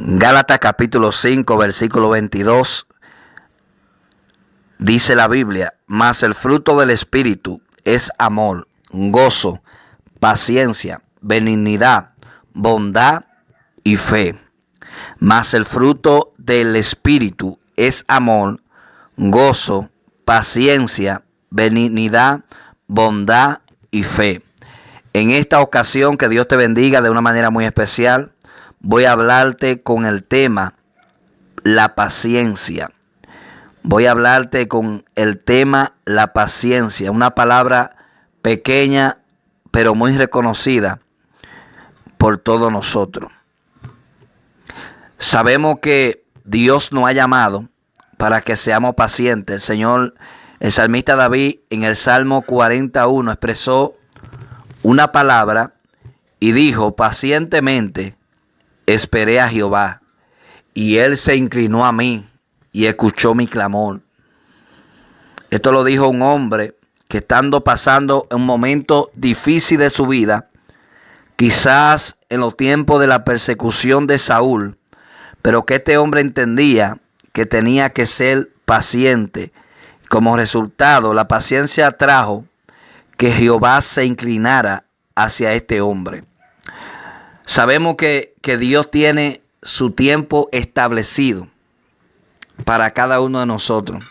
Gálatas capítulo 5, versículo 22, dice la Biblia: mas el fruto del Espíritu es amor, gozo, paciencia, benignidad, bondad y fe. Mas el fruto del Espíritu es amor, gozo, paciencia, benignidad, bondad y fe. En esta ocasión, que Dios te bendiga de una manera muy especial, voy a hablarte con el tema la paciencia. Voy a hablarte con el tema la paciencia, una palabra pequeña pero muy reconocida por todos nosotros. Sabemos que Dios nos ha llamado para que seamos pacientes. El salmista David en el Salmo 41 expresó una palabra y dijo: pacientemente esperé a Jehová, y él se inclinó a mí y escuchó mi clamor. Esto lo dijo un hombre que, estando pasando un momento difícil de su vida, quizás en los tiempos de la persecución de Saúl, pero que este hombre entendía que tenía que ser paciente. Como resultado, la paciencia trajo que Jehová se inclinara hacia este hombre. Sabemos que Dios tiene su tiempo establecido para cada uno de nosotros.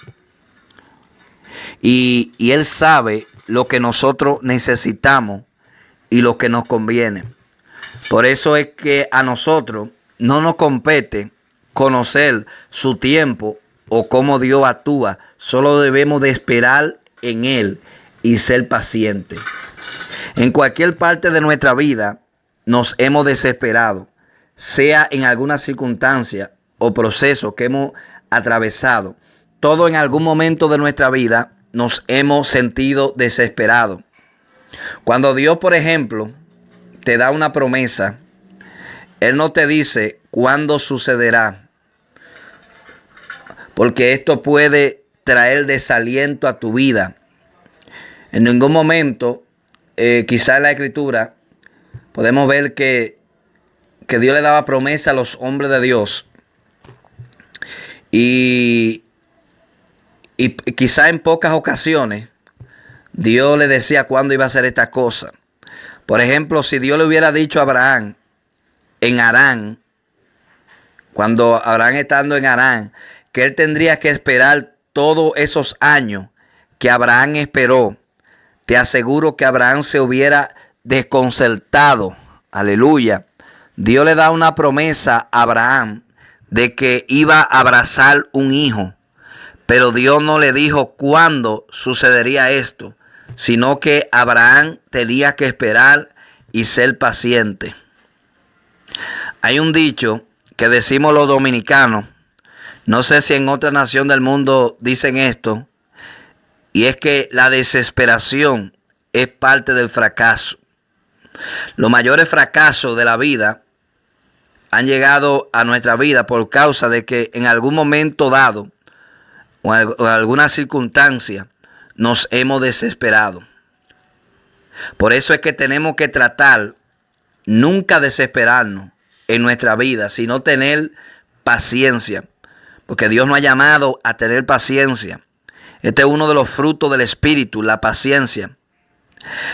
Y Él sabe lo que nosotros necesitamos y lo que nos conviene. Por eso es que a nosotros no nos compete conocer su tiempo o cómo Dios actúa. Solo debemos de esperar en Él y ser pacientes. En cualquier parte de nuestra vida nos hemos desesperado, sea en alguna circunstancia o proceso que hemos atravesado. Todo en algún momento de nuestra vida nos hemos sentido desesperados. Cuando Dios, por ejemplo, te da una promesa, Él no te dice cuándo sucederá, porque esto puede traer desaliento a tu vida. En ningún momento, quizá en la Escritura, podemos ver que Dios le daba promesa a los hombres de Dios. Y quizá en pocas ocasiones Dios le decía cuándo iba a hacer esta cosa. Por ejemplo, si Dios le hubiera dicho a Abraham en Harán, cuando Abraham estando en Harán, que él tendría que esperar todos esos años que Abraham esperó, te aseguro que Abraham se hubiera desconcertado. Aleluya. Dios le da una promesa a Abraham de que iba a abrazar un hijo, pero Dios no le dijo cuándo sucedería esto, sino que Abraham tenía que esperar y ser paciente. Hay un dicho que decimos los dominicanos, no sé si en otra nación del mundo dicen esto, y es que la desesperación es parte del fracaso. Los mayores fracasos de la vida han llegado a nuestra vida por causa de que en algún momento dado o en alguna circunstancia nos hemos desesperado. Por eso es que tenemos que tratar nunca desesperarnos en nuestra vida, sino tener paciencia, porque Dios nos ha llamado a tener paciencia. Este es uno de los frutos del Espíritu, la paciencia.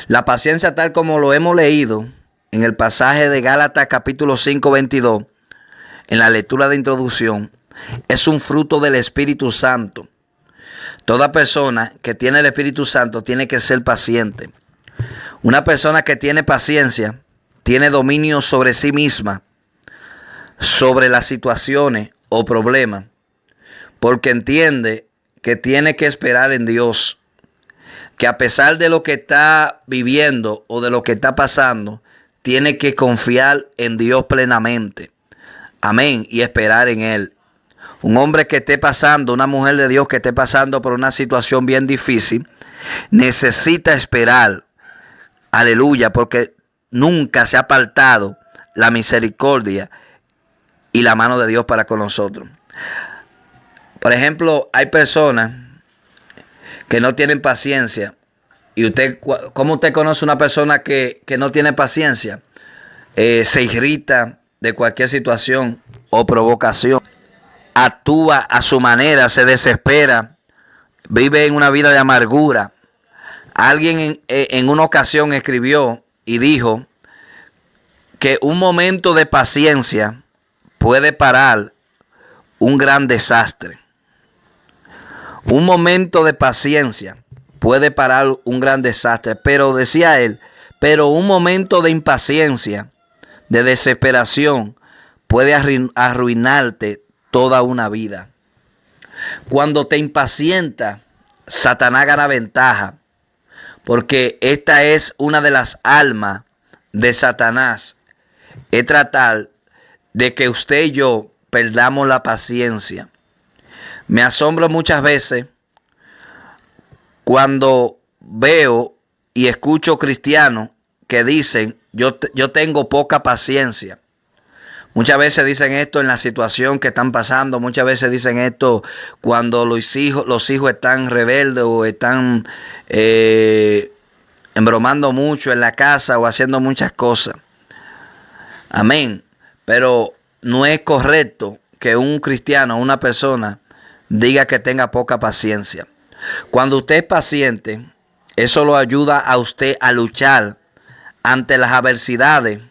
La paciencia, tal como lo hemos leído en el pasaje de Gálatas capítulo 5, 22, en la lectura de introducción, es un fruto del Espíritu Santo. Toda persona que tiene el Espíritu Santo tiene que ser paciente. Una persona que tiene paciencia tiene dominio sobre sí misma, sobre las situaciones o problemas, porque entiende que tiene que esperar en Dios, que a pesar de lo que está viviendo o de lo que está pasando, tiene que confiar en Dios plenamente. Amén. Y esperar en Él. Un hombre que esté pasando, una mujer de Dios que esté pasando por una situación bien difícil, necesita esperar. Aleluya, porque nunca se ha apartado la misericordia y la mano de Dios para con nosotros. Por ejemplo, hay personas que no tienen paciencia. ¿Y usted, cómo usted conoce una persona que no tiene paciencia? Se irrita de cualquier situación o provocación. Actúa a su manera, se desespera, vive en una vida de amargura. Alguien en una ocasión escribió y dijo que un momento de paciencia puede parar un gran desastre. Un momento de paciencia puede parar un gran desastre. Pero decía él, pero un momento de impaciencia, de desesperación, puede arruinarte toda una vida. Cuando te impacientas, Satanás gana ventaja, porque esta es una de las almas de Satanás, es tratar de que usted y yo perdamos la paciencia. Me asombro muchas veces cuando veo y escucho cristianos que dicen, yo tengo poca paciencia. Muchas veces dicen esto en la situación que están pasando. Muchas veces dicen esto cuando los hijos están rebeldes o están embromando mucho en la casa o haciendo muchas cosas. Amén. Pero no es correcto que un cristiano, una persona, diga que tenga poca paciencia. Cuando usted es paciente, eso lo ayuda a usted a luchar ante las adversidades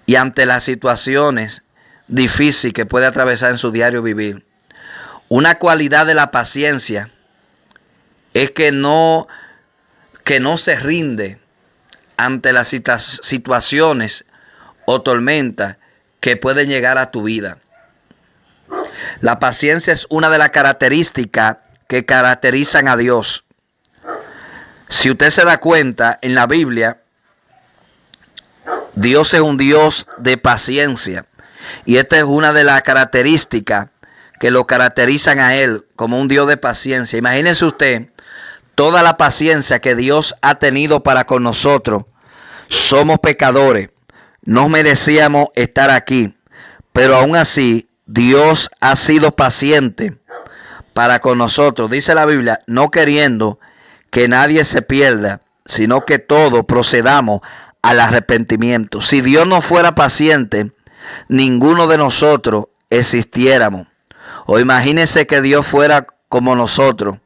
y ante las situaciones difíciles que puede atravesar en su diario vivir. Una cualidad de la paciencia es que no se rinde ante las situaciones o tormentas que pueden llegar a tu vida. La paciencia es una de las características que caracterizan a Dios. Si usted se da cuenta, en la Biblia, Dios es un Dios de paciencia. Y esta es una de las características que lo caracterizan a Él como un Dios de paciencia. Imagínese usted toda la paciencia que Dios ha tenido para con nosotros. Somos pecadores, no merecíamos estar aquí, pero aún así Dios ha sido paciente para con nosotros. Dice la Biblia, no queriendo que nadie se pierda, sino que todos procedamos al arrepentimiento. Si Dios no fuera paciente, ninguno de nosotros existiéramos. O imagínense que Dios fuera como nosotros.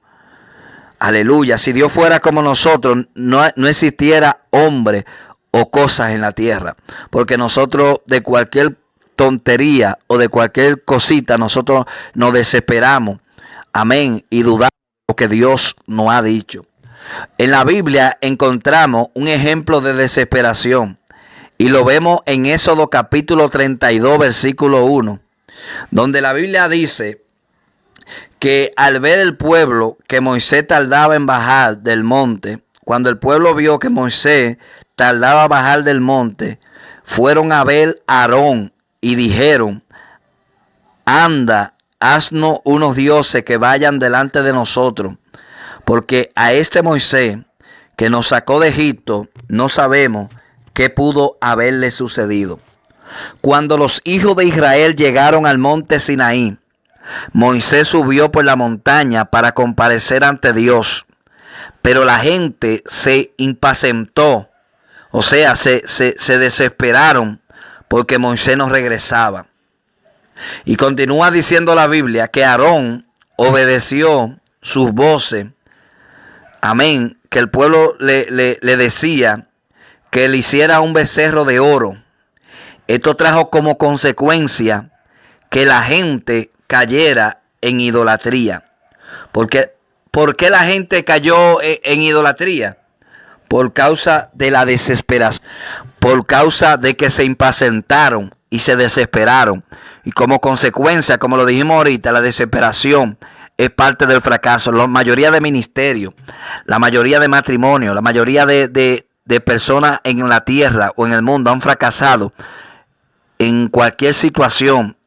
Aleluya. Si Dios fuera como nosotros, no existiera hombre o cosas en la tierra. Porque nosotros de cualquier tontería o de cualquier cosita, nosotros nos desesperamos. Amén. Y dudamos de lo que Dios nos ha dicho. En la Biblia encontramos un ejemplo de desesperación. Y lo vemos en Éxodo capítulo 32, versículo 1. Donde la Biblia dice que al ver el pueblo que Moisés tardaba en bajar del monte, cuando el pueblo vio que Moisés tardaba en bajar del monte, fueron a ver a Aarón y dijeron, anda, haznos unos dioses que vayan delante de nosotros, porque a este Moisés que nos sacó de Egipto no sabemos qué pudo haberle sucedido. Cuando los hijos de Israel llegaron al monte Sinaí, Moisés subió por la montaña para comparecer ante Dios, pero la gente se impacientó, o sea, se desesperaron porque Moisés no regresaba. Y continúa diciendo la Biblia que Aarón obedeció sus voces, amén, que el pueblo le decía que le hiciera un becerro de oro. Esto trajo como consecuencia que la gente cayera en idolatría. ¿Por qué la gente cayó en idolatría? Por causa de la desesperación, por causa de que se impacientaron y se desesperaron. Y como consecuencia, como lo dijimos ahorita, la desesperación es parte del fracaso. La mayoría de ministerios, la mayoría de matrimonios, la mayoría de personas en la tierra o en el mundo han fracasado en cualquier situación.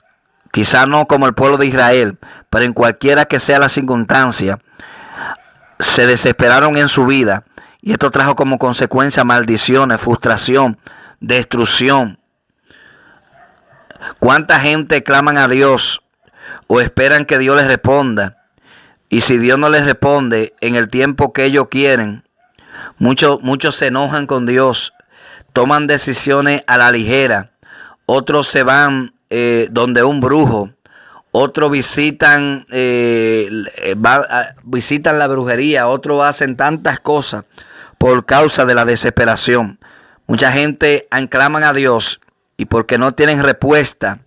Quizás no como el pueblo de Israel, pero en cualquiera que sea la circunstancia, se desesperaron en su vida. Y esto trajo como consecuencia maldiciones, frustración, destrucción. ¿Cuánta gente claman a Dios o esperan que Dios les responda? Y si Dios no les responde en el tiempo que ellos quieren, muchos se enojan con Dios, toman decisiones a la ligera. Otros se van donde un brujo, otros visitan, visitan la brujería, otros hacen tantas cosas por causa de la desesperación. Mucha gente claman a Dios y porque no tienen respuesta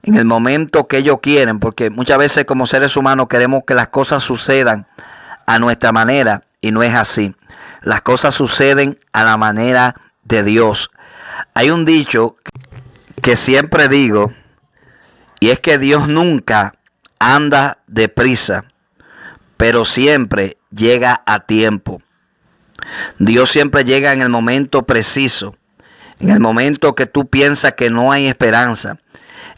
en el momento que ellos quieren, porque muchas veces como seres humanos queremos que las cosas sucedan a nuestra manera y no es así. Las cosas suceden a la manera de Dios. Hay un dicho que siempre digo, y es que Dios nunca anda deprisa, pero siempre llega a tiempo. Dios siempre llega en el momento preciso, en el momento que tú piensas que no hay esperanza,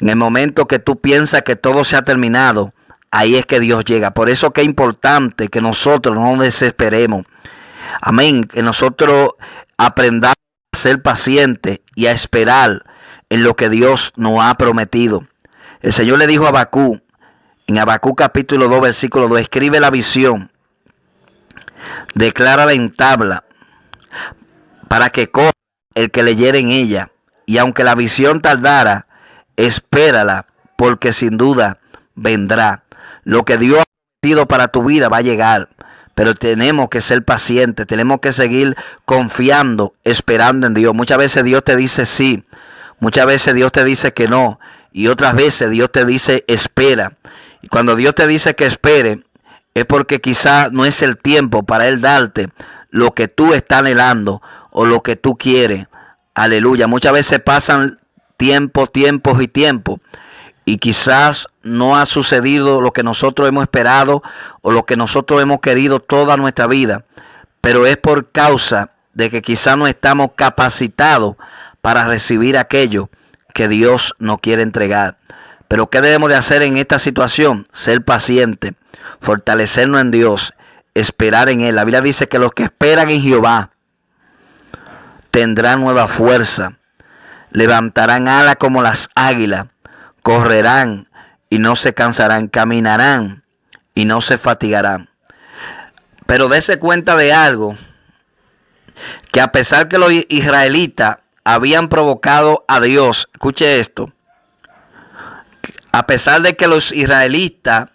en el momento que tú piensas que todo se ha terminado, ahí es que Dios llega. Por eso que es importante que nosotros no nos desesperemos. Amén, que nosotros aprendamos a ser pacientes y a esperar en lo que Dios nos ha prometido. El Señor le dijo a Habacuc, en Habacuc capítulo 2, versículo 2, escribe la visión, declárala en tabla, para que corra el que leyere en ella. Y aunque la visión tardara, espérala, porque sin duda vendrá. Lo que Dios ha prometido para tu vida va a llegar, pero tenemos que ser pacientes, tenemos que seguir confiando, esperando en Dios. Muchas veces Dios te dice sí, muchas veces Dios te dice que no, y otras veces Dios te dice espera. Y cuando Dios te dice que espere, es porque quizás no es el tiempo para Él darte lo que tú estás anhelando o lo que tú quieres. Aleluya. Muchas veces pasan tiempos y quizás no ha sucedido lo que nosotros hemos esperado o lo que nosotros hemos querido toda nuestra vida. Pero es por causa de que quizás no estamos capacitados para recibir aquello que Dios nos quiere entregar. Pero ¿qué debemos de hacer en esta situación? Ser pacientes, fortalecernos en Dios, esperar en Él. La Biblia dice que los que esperan en Jehová tendrán nueva fuerza, levantarán alas como las águilas, correrán y no se cansarán, caminarán y no se fatigarán. Pero dése cuenta de algo, que a pesar que los israelitas habían provocado a Dios, escuche esto, a pesar de que los israelitas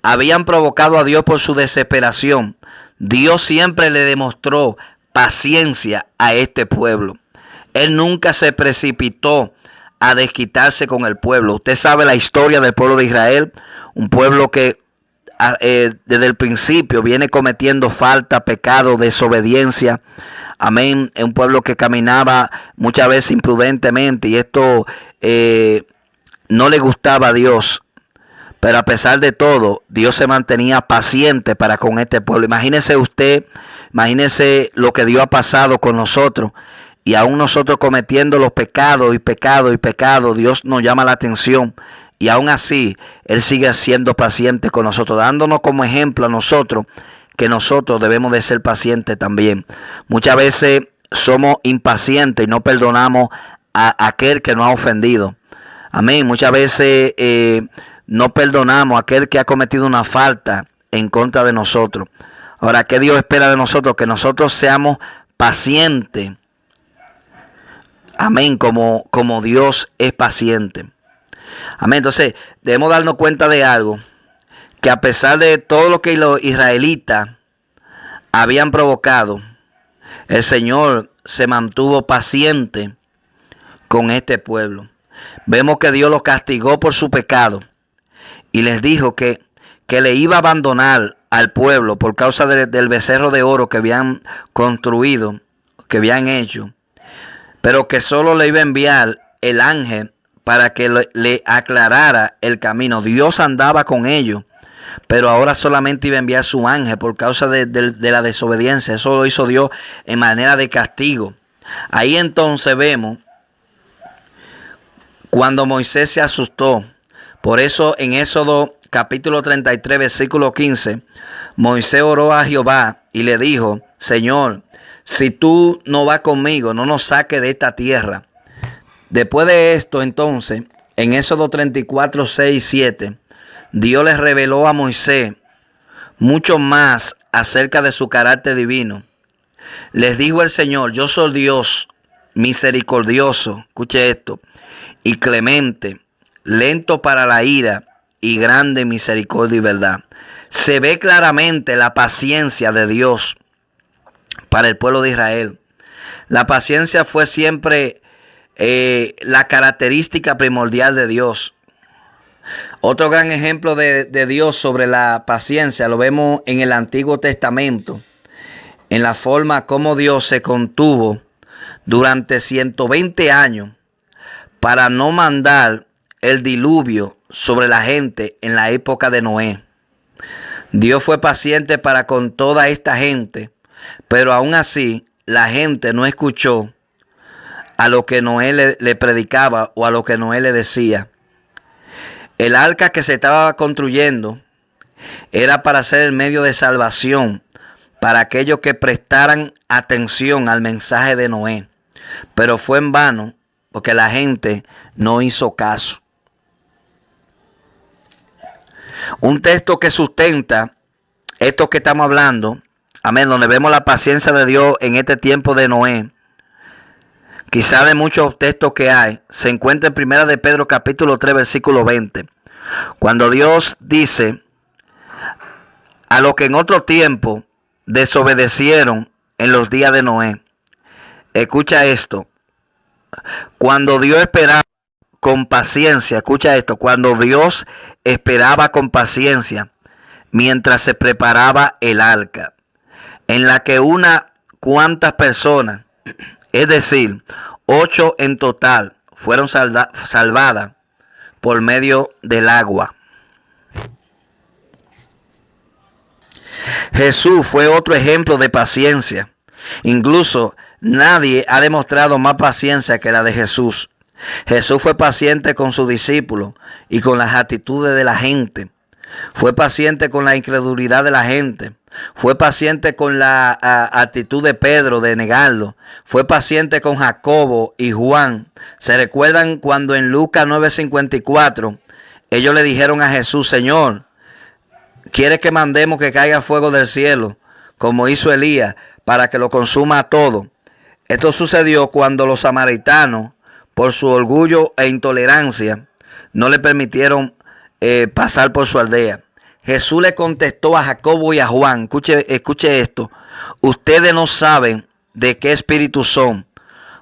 habían provocado a Dios por su desesperación, Dios siempre le demostró paciencia a este pueblo. Él nunca se precipitó a desquitarse con el pueblo. Usted sabe la historia del pueblo de Israel, un pueblo que desde el principio viene cometiendo falta, pecado, desobediencia. Amén. Es un pueblo que caminaba muchas veces imprudentemente y esto no le gustaba a Dios. Pero a pesar de todo, Dios se mantenía paciente para con este pueblo. Imagínese usted, imagínese lo que Dios ha pasado con nosotros. Y aún nosotros cometiendo los pecados y pecados y pecados, Dios nos llama la atención. Y aún así, Él sigue siendo paciente con nosotros, dándonos como ejemplo a nosotros que nosotros debemos de ser pacientes también. Muchas veces somos impacientes y no perdonamos a aquel que nos ha ofendido. Amén. Muchas veces no perdonamos a aquel que ha cometido una falta en contra de nosotros. Ahora, ¿qué Dios espera de nosotros? Que nosotros seamos pacientes. Amén, como Dios es paciente. Amén, entonces debemos darnos cuenta de algo, que a pesar de todo lo que los israelitas habían provocado, el Señor se mantuvo paciente con este pueblo. Vemos que Dios los castigó por su pecado y les dijo que le iba a abandonar al pueblo por causa del becerro de oro que habían construido, que habían hecho, pero que solo le iba a enviar el ángel para que le aclarara el camino. Dios andaba con ellos, pero ahora solamente iba a enviar su ángel por causa de la desobediencia. Eso lo hizo Dios en manera de castigo. Ahí entonces vemos cuando Moisés se asustó. Por eso en Éxodo capítulo 33, versículo 15, Moisés oró a Jehová y le dijo: Señor, si tú no vas conmigo, no nos saques de esta tierra. Después de esto, entonces, en Éxodo 34, 6 y 7, Dios les reveló a Moisés mucho más acerca de su carácter divino. Les dijo el Señor: yo soy Dios misericordioso, escuche esto, y clemente, lento para la ira y grande en misericordia y verdad. Se ve claramente la paciencia de Dios para el pueblo de Israel. La paciencia fue siempre la característica primordial de Dios. Otro gran ejemplo de Dios sobre la paciencia lo vemos en el Antiguo Testamento, en la forma como Dios se contuvo durante 120 años para no mandar el diluvio sobre la gente en la época de Noé. Dios fue paciente para con toda esta gente, pero aún así la gente no escuchó a lo que Noé le predicaba o a lo que Noé le decía. El arca que se estaba construyendo era para ser el medio de salvación para aquellos que prestaran atención al mensaje de Noé. Pero fue en vano porque la gente no hizo caso. Un texto que sustenta esto que estamos hablando, amén, donde vemos la paciencia de Dios en este tiempo de Noé, quizá de muchos textos que hay, se encuentra en 1 de Pedro capítulo 3 versículo 20, cuando Dios dice: a los que en otro tiempo desobedecieron en los días de Noé. Escucha esto. Cuando Dios esperaba con paciencia, escucha esto, cuando Dios esperaba con paciencia mientras se preparaba el arca, en la que unas cuantas personas, es decir, 8 en total, fueron salvadas por medio del agua. Jesús fue otro ejemplo de paciencia. Incluso nadie ha demostrado más paciencia que la de Jesús. Jesús fue paciente con sus discípulos y con las actitudes de la gente. Fue paciente con la incredulidad de la gente. Fue paciente con la actitud de Pedro de negarlo. Fue paciente con Jacobo y Juan. ¿Se recuerdan cuando en Lucas 9:54 ellos le dijeron a Jesús: Señor, ¿quieres que mandemos que caiga fuego del cielo, como hizo Elías, para que lo consuma a todo? Esto sucedió cuando los samaritanos, por su orgullo e intolerancia, no le permitieron pasar por su aldea. Jesús le contestó a Jacobo y a Juan: escuche esto, ustedes no saben de qué espíritu son,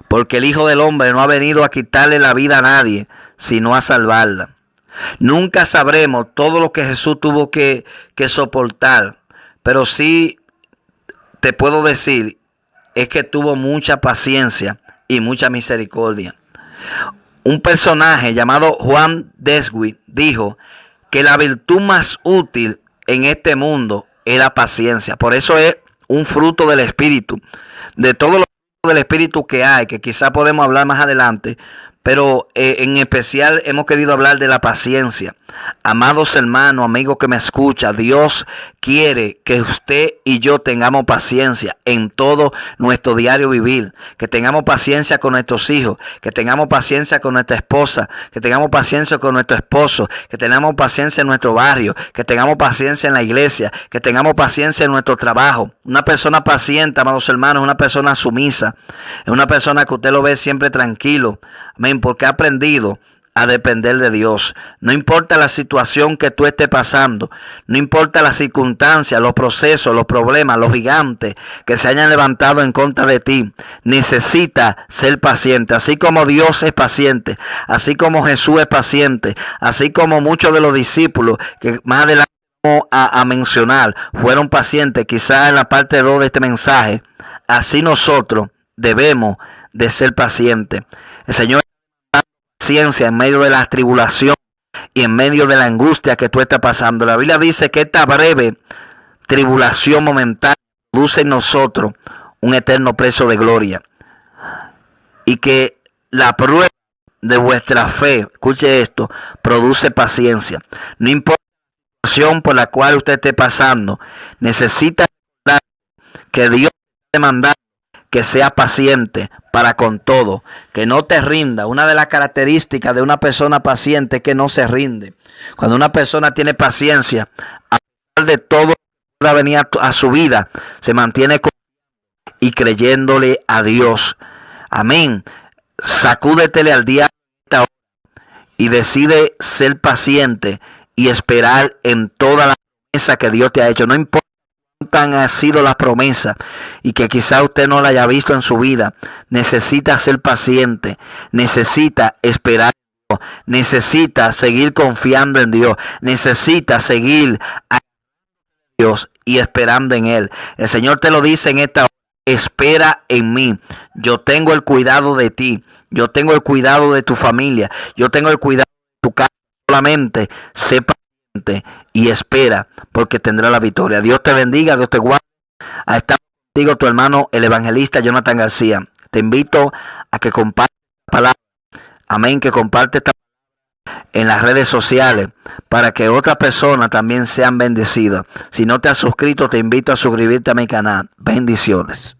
porque el Hijo del Hombre no ha venido a quitarle la vida a nadie, sino a salvarla. Nunca sabremos todo lo que Jesús tuvo que soportar, pero sí te puedo decir es que tuvo mucha paciencia y mucha misericordia. Un personaje llamado Juan Desguy dijo que la virtud más útil en este mundo es la paciencia. Por eso es un fruto del Espíritu. De todos los frutos del Espíritu que hay, que quizá podemos hablar más adelante, pero en especial hemos querido hablar de la paciencia. Amados hermanos, amigos que me escuchan, Dios quiere que usted y yo tengamos paciencia en todo nuestro diario vivir. Que tengamos paciencia con nuestros hijos, que tengamos paciencia con nuestra esposa, que tengamos paciencia con nuestro esposo, que tengamos paciencia en nuestro barrio, que tengamos paciencia en la iglesia, que tengamos paciencia en nuestro trabajo. Una persona paciente, amados hermanos, es una persona sumisa, es una persona que usted lo ve siempre tranquilo. Amén, porque ha aprendido a depender de Dios. No importa la situación que tú estés pasando, no importa las circunstancias, los procesos, los problemas, los gigantes que se hayan levantado en contra de ti, necesita ser paciente. Así como Dios es paciente, así como Jesús es paciente, así como muchos de los discípulos que más adelante vamos a mencionar fueron pacientes, quizás en la parte 2 de este mensaje, así nosotros debemos de ser pacientes. El Señor paciencia en medio de la tribulación y en medio de la angustia que tú estás pasando. La Biblia dice que esta breve tribulación momentánea produce en nosotros un eterno precio de gloria, y que la prueba de vuestra fe, escuche esto, produce paciencia. No importa la situación por la cual usted esté pasando, necesita que Dios te manda que sea paciente para con todo, que no te rinda. Una de las características de una persona paciente es que no se rinde. Cuando una persona tiene paciencia, a pesar de todo lo que pueda venir a su vida, se mantiene y creyéndole a Dios. Amén. Sacúdetele al día y decide ser paciente y esperar en toda la promesa que Dios te ha hecho. No importa cuán ha sido la promesa y que quizá usted no la haya visto en su vida, necesita ser paciente, necesita esperar, necesita seguir confiando en Dios, necesita seguir a Dios y esperando en Él. El Señor te lo dice en esta hora: espera en mí, yo tengo el cuidado de ti, yo tengo el cuidado de tu familia, yo tengo el cuidado de tu casa. Solamente sé paciente y espera, porque tendrá la victoria. Dios te bendiga, Dios te guarde. A estar contigo tu hermano el evangelista Jonathan García. Te invito a que compartas la palabra, amén, que comparte esta en las redes sociales para que otras personas también sean bendecidas. Si no te has suscrito, te invito a suscribirte a mi canal. Bendiciones.